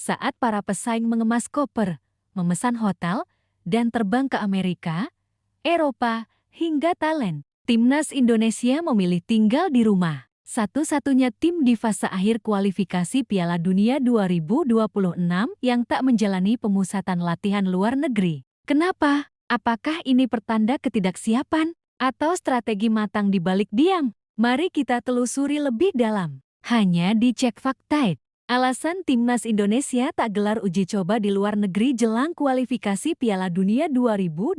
saat para pesaing mengemas koper, memesan hotel, dan terbang ke Amerika, Eropa, hingga Thailand. Timnas Indonesia memilih tinggal di rumah. Satu-satunya tim di fase akhir kualifikasi Piala Dunia 2026 yang tak menjalani pemusatan latihan luar negeri. Kenapa? Apakah ini pertanda ketidaksiapan? Atau strategi matang di balik diam? Mari kita telusuri lebih dalam. Hanya di Cek Fakta. Alasan Timnas Indonesia tak gelar uji coba di luar negeri jelang kualifikasi Piala Dunia 2026.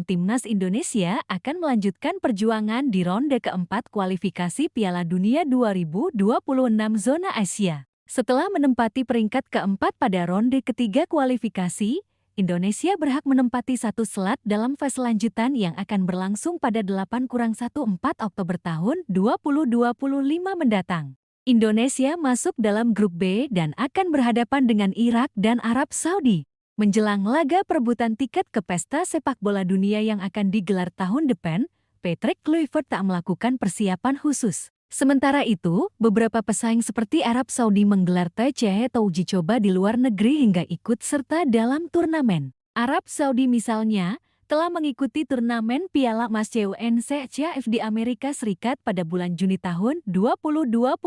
Timnas Indonesia akan melanjutkan perjuangan di ronde keempat kualifikasi Piala Dunia 2026 zona Asia. Setelah menempati peringkat keempat pada ronde ketiga kualifikasi, Indonesia berhak menempati satu slot dalam fase lanjutan yang akan berlangsung pada 8-1 Oktober tahun 2025 mendatang. Indonesia masuk dalam grup B dan akan berhadapan dengan Irak dan Arab Saudi. Menjelang laga perebutan tiket ke pesta sepak bola dunia yang akan digelar tahun depan, Patrick Kluivert tak melakukan persiapan khusus. Sementara itu, beberapa pesaing seperti Arab Saudi menggelar TC atau uji coba di luar negeri hingga ikut serta dalam turnamen. Arab Saudi misalnya, telah mengikuti turnamen Piala Mas CUNCCAF di Amerika Serikat pada bulan Juni tahun 2025.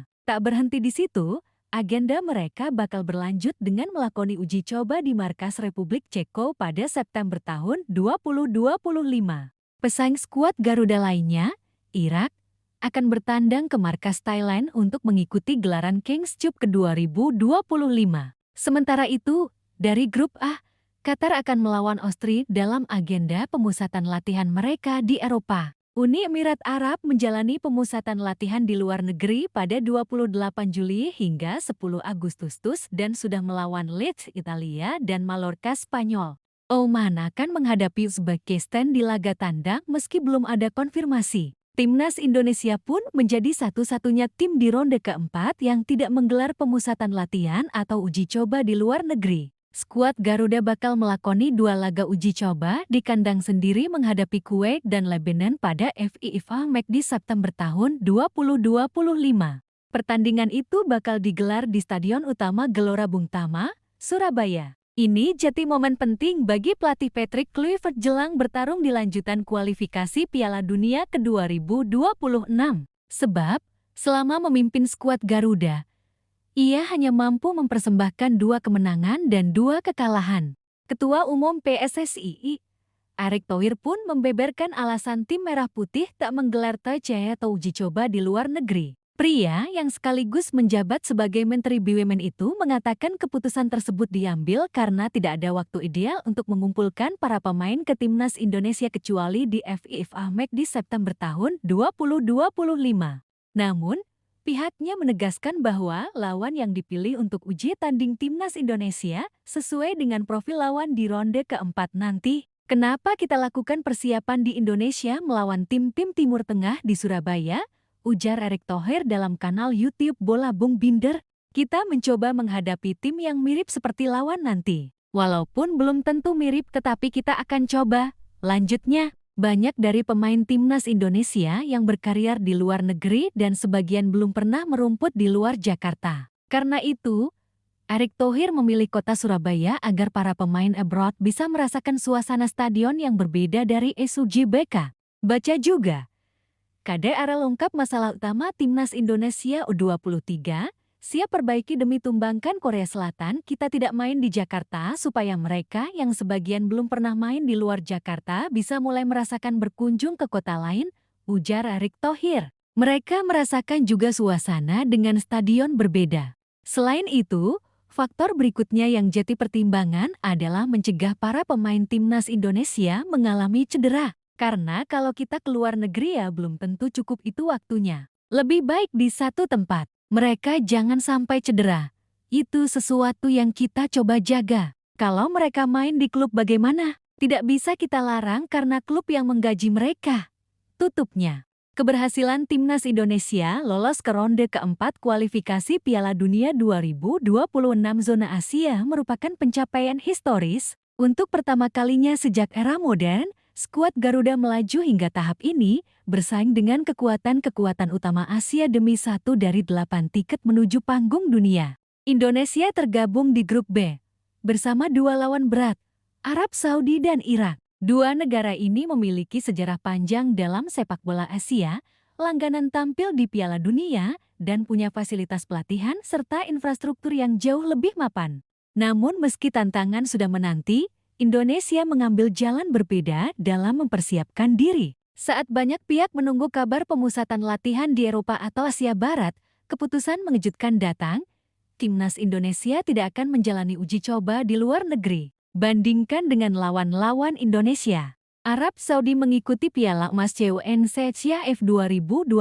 Tak berhenti di situ, agenda mereka bakal berlanjut dengan melakoni uji coba di markas Republik Ceko pada September tahun 2025. Pesaing skuad Garuda lainnya, Irak, akan bertandang ke markas Thailand untuk mengikuti gelaran Kings Cup ke-2025. Sementara itu, dari grup A, Qatar akan melawan Austria dalam agenda pemusatan latihan mereka di Eropa. Uni Emirat Arab menjalani pemusatan latihan di luar negeri pada 28 Juli hingga 10 Agustus dan sudah melawan Leeds, Italia dan Mallorca, Spanyol. Oman akan menghadapi Uzbekistan di laga tandang meski belum ada konfirmasi. Timnas Indonesia pun menjadi satu-satunya tim di ronde keempat yang tidak menggelar pemusatan latihan atau uji coba di luar negeri. Skuad Garuda bakal melakoni 2 laga uji coba di kandang sendiri menghadapi Kuwait dan Lebanon pada FIFA Match di September tahun 2025. Pertandingan itu bakal digelar di Stadion Utama Gelora Bung Tama, Surabaya. Ini jadi momen penting bagi pelatih Patrick Kluivert jelang bertarung di lanjutan kualifikasi Piala Dunia ke-2026. Sebab, selama memimpin skuad Garuda, ia hanya mampu mempersembahkan 2 kemenangan dan 2 kekalahan. Ketua Umum PSSI, Erick Thohir pun membeberkan alasan tim Merah Putih tak menggelar TC atau uji coba di luar negeri. Pria yang sekaligus menjabat sebagai Menteri BUMN itu mengatakan keputusan tersebut diambil karena tidak ada waktu ideal untuk mengumpulkan para pemain ke Timnas Indonesia kecuali di FIFA Match di September tahun 2025. Namun, pihaknya menegaskan bahwa lawan yang dipilih untuk uji tanding Timnas Indonesia sesuai dengan profil lawan di ronde keempat nanti. Kenapa kita lakukan persiapan di Indonesia melawan tim-tim Timur Tengah di Surabaya? Ujar Erick Thohir dalam kanal YouTube Bola Bung Binder. Kita mencoba menghadapi tim yang mirip seperti lawan nanti. Walaupun belum tentu mirip tetapi kita akan coba. Lanjutnya, banyak dari pemain Timnas Indonesia yang berkarir di luar negeri dan sebagian belum pernah merumput di luar Jakarta. Karena itu, Erick Thohir memilih kota Surabaya agar para pemain abroad bisa merasakan suasana stadion yang berbeda dari SUJBK. Baca juga, KDR lengkap masalah utama Timnas Indonesia U23, siap perbaiki demi tumbangkan Korea Selatan. Kita tidak main di Jakarta supaya mereka yang sebagian belum pernah main di luar Jakarta bisa mulai merasakan berkunjung ke kota lain, ujar Erick Thohir. Mereka merasakan juga suasana dengan stadion berbeda. Selain itu, faktor berikutnya yang jadi pertimbangan adalah mencegah para pemain Timnas Indonesia mengalami cedera. Karena kalau kita keluar negeri ya belum tentu cukup itu waktunya. Lebih baik di satu tempat. Mereka jangan sampai cedera. Itu sesuatu yang kita coba jaga. Kalau mereka main di klub bagaimana? Tidak bisa kita larang karena klub yang menggaji mereka. Tutupnya. Keberhasilan Timnas Indonesia lolos ke ronde keempat kualifikasi Piala Dunia 2026 zona Asia merupakan pencapaian historis. Untuk pertama kalinya sejak era modern, skuad Garuda melaju hingga tahap ini, bersaing dengan kekuatan-kekuatan utama Asia demi 1 dari 8 tiket menuju panggung dunia. Indonesia tergabung di grup B bersama dua lawan berat, Arab Saudi dan Irak. Dua negara ini memiliki sejarah panjang dalam sepak bola Asia, langganan tampil di Piala Dunia, dan punya fasilitas pelatihan serta infrastruktur yang jauh lebih mapan. Namun meski tantangan sudah menanti, Indonesia mengambil jalan berbeda dalam mempersiapkan diri. Saat banyak pihak menunggu kabar pemusatan latihan di Eropa atau Asia Barat, keputusan mengejutkan datang. Timnas Indonesia tidak akan menjalani uji coba di luar negeri. Bandingkan dengan lawan-lawan Indonesia. Arab Saudi mengikuti Piala Emas CONCACAF 2025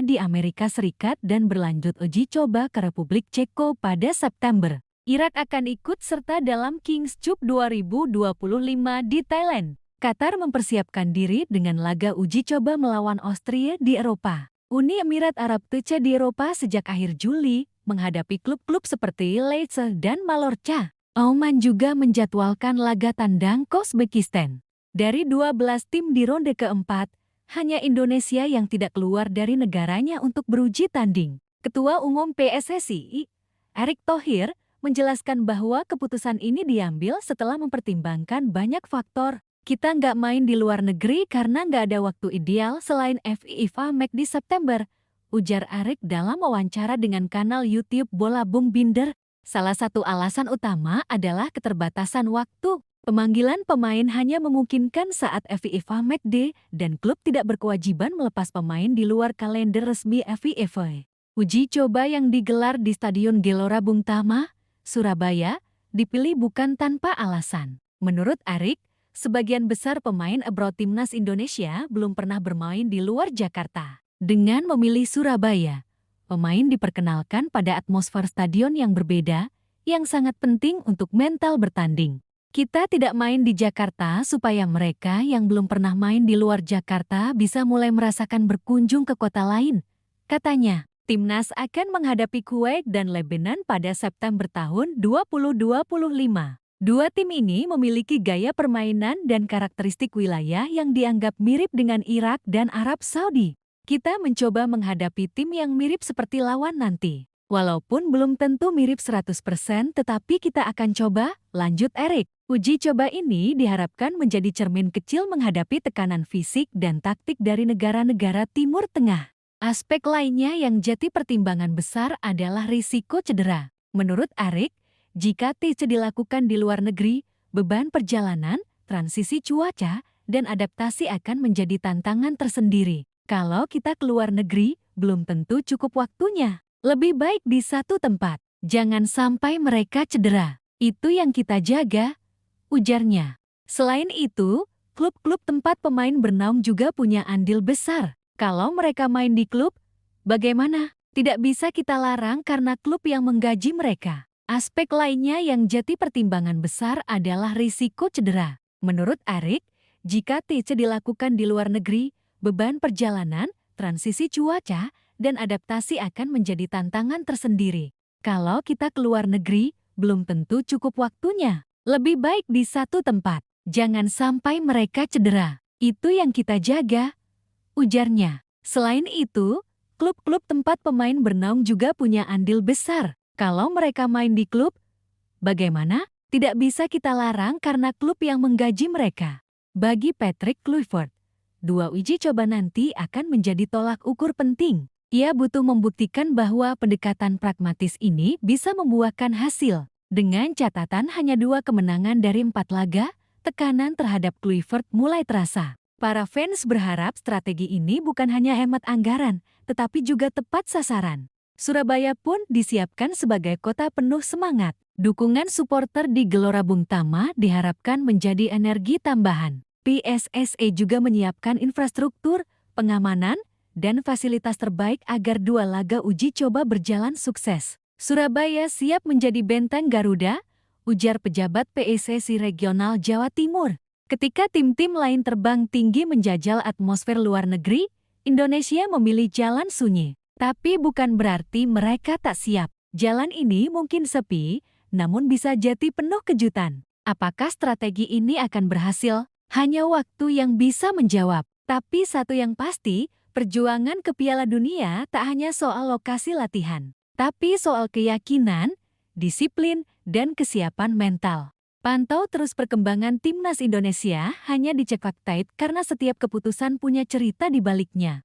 di Amerika Serikat dan berlanjut uji coba ke Republik Ceko pada September. Irak akan ikut serta dalam Kings Cup 2025 di Thailand. Qatar mempersiapkan diri dengan laga uji coba melawan Austria di Eropa. Uni Emirat Arab Teca di Eropa sejak akhir Juli menghadapi klub-klub seperti Lecce dan Mallorca. Oman juga menjadwalkan laga tandang ke Uzbekistan. Dari 12 tim di ronde keempat, hanya Indonesia yang tidak keluar dari negaranya untuk beruji tanding. Ketua Umum PSSI, Erick Thohir, menjelaskan bahwa keputusan ini diambil setelah mempertimbangkan banyak faktor. Kita nggak main di luar negeri karena nggak ada waktu ideal selain FIFA Match di September, ujar Erick dalam wawancara dengan kanal YouTube Bola Bung Binder. Salah satu alasan utama adalah keterbatasan waktu. Pemanggilan pemain hanya memungkinkan saat FIFA Match Day dan klub tidak berkewajiban melepas pemain di luar kalender resmi FIFA. Uji coba yang digelar di Stadion Gelora Bung Tomo, Surabaya, dipilih bukan tanpa alasan. Menurut Erick, sebagian besar pemain abroad timnas Indonesia belum pernah bermain di luar Jakarta. Dengan memilih Surabaya, pemain diperkenalkan pada atmosfer stadion yang berbeda, yang sangat penting untuk mental bertanding. Kita tidak main di Jakarta supaya mereka yang belum pernah main di luar Jakarta bisa mulai merasakan berkunjung ke kota lain, katanya. Timnas akan menghadapi Kuwait dan Lebanon pada September tahun 2025. Dua tim ini memiliki gaya permainan dan karakteristik wilayah yang dianggap mirip dengan Irak dan Arab Saudi. Kita mencoba menghadapi tim yang mirip seperti lawan nanti. Walaupun belum tentu mirip 100%, tetapi kita akan coba, lanjut Erick. Uji coba ini diharapkan menjadi cermin kecil menghadapi tekanan fisik dan taktik dari negara-negara Timur Tengah. Aspek lainnya yang jadi pertimbangan besar adalah risiko cedera. Menurut Erick, jika TC dilakukan di luar negeri, beban perjalanan, transisi cuaca, dan adaptasi akan menjadi tantangan tersendiri. Kalau kita keluar negeri, belum tentu cukup waktunya. Lebih baik di satu tempat. Jangan sampai mereka cedera. Itu yang kita jaga, ujarnya. Selain itu, klub-klub tempat pemain bernaung juga punya andil besar. Kalau mereka main di klub, bagaimana? Tidak bisa kita larang karena klub yang menggaji mereka. Aspek lainnya yang jadi pertimbangan besar adalah risiko cedera. Menurut Erick, jika TC dilakukan di luar negeri, beban perjalanan, transisi cuaca, dan adaptasi akan menjadi tantangan tersendiri. Kalau kita keluar negeri, belum tentu cukup waktunya. Lebih baik di satu tempat. Jangan sampai mereka cedera. Itu yang kita jaga, ujarnya. Selain itu, klub-klub tempat pemain bernaung juga punya andil besar. Kalau mereka main di klub, bagaimana? Tidak bisa kita larang karena klub yang menggaji mereka. Bagi Patrick Kluivert, dua uji coba nanti akan menjadi tolak ukur penting. Ia butuh membuktikan bahwa pendekatan pragmatis ini bisa membuahkan hasil. Dengan catatan hanya 2 kemenangan dari 4 laga, tekanan terhadap Kluivert mulai terasa. Para fans berharap strategi ini bukan hanya hemat anggaran, tetapi juga tepat sasaran. Surabaya pun disiapkan sebagai kota penuh semangat. Dukungan supporter di Gelora Bung Tomo diharapkan menjadi energi tambahan. PSSI juga menyiapkan infrastruktur, pengamanan, dan fasilitas terbaik agar 2 laga uji coba berjalan sukses. Surabaya siap menjadi benteng Garuda, ujar pejabat PSSI Regional Jawa Timur. Ketika tim-tim lain terbang tinggi menjajal atmosfer luar negeri, Indonesia memilih jalan sunyi. Tapi bukan berarti mereka tak siap. Jalan ini mungkin sepi, namun bisa jadi penuh kejutan. Apakah strategi ini akan berhasil? Hanya waktu yang bisa menjawab. Tapi satu yang pasti, perjuangan ke Piala Dunia tak hanya soal lokasi latihan, tapi soal keyakinan, disiplin, dan kesiapan mental. Pantau terus perkembangan timnas Indonesia hanya di Ceklak Tide karena setiap keputusan punya cerita di baliknya.